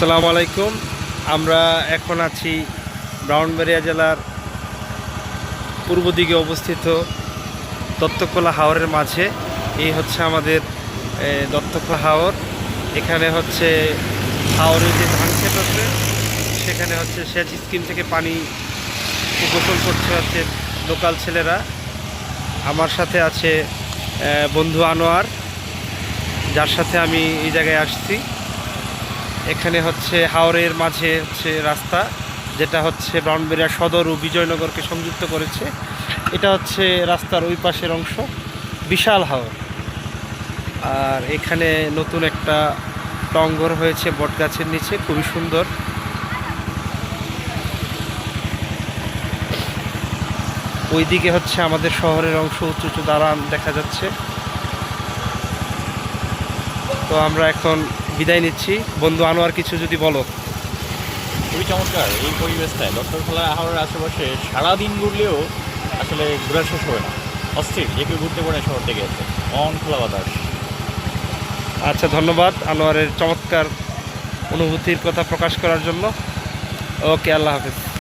আসসালামু আলাইকুম। আমরা এখন আছি ব্রাহ্মণবাড়িয়া জেলার পূর্ব দিকে অবস্থিত দত্তখোলা হাওরের মাঝে। এই হচ্ছে আমাদের দত্তখোলা হাওর। এখানে হচ্ছে হাওরের যে ধান ক্ষেত আছে সেখানে হচ্ছে সেচ স্কিম থেকে পানি গোসল করছে হচ্ছে লোকাল ছেলেরা। আমার সাথে আছে বন্ধু আনোয়ার, যার সাথে আমি এই জায়গায় আসছি। এখানে হচ্ছে হাওরের মাঝে হচ্ছে রাস্তা, যেটা হচ্ছে ব্রাহ্মণবাড়িয়া সদর ও বিজয়নগরকে সংযুক্ত করেছে। এটা হচ্ছে রাস্তার ওই পাশের অংশ, বিশাল হাওর। আর এখানে নতুন একটা টংঘর হয়েছে বটগাছের নিচে, খুবই সুন্দর। ওইদিকে হচ্ছে আমাদের শহরের অংশ, উঁচু উঁচু দালান দেখা যাচ্ছে। তো আমরা এখন বিদায় নিচ্ছি। বন্ধু আনোয়ার, কিছু যদি বলো। খুবই চমৎকার এই পরিবেশটায় দত্তখোলা হাওরের আশেপাশে সারাদিন ঘুরলেও আসলে ঘোরা শেষ হবে না। অস্থির, যে কেউ ঘুরতে পারে শহর থেকে এসে মন খোলা বাতাস। আচ্ছা, ধন্যবাদ আনোয়ারের চমৎকার অনুভূতির কথা প্রকাশ করার জন্য। ওকে, আল্লাহ হাফেজ।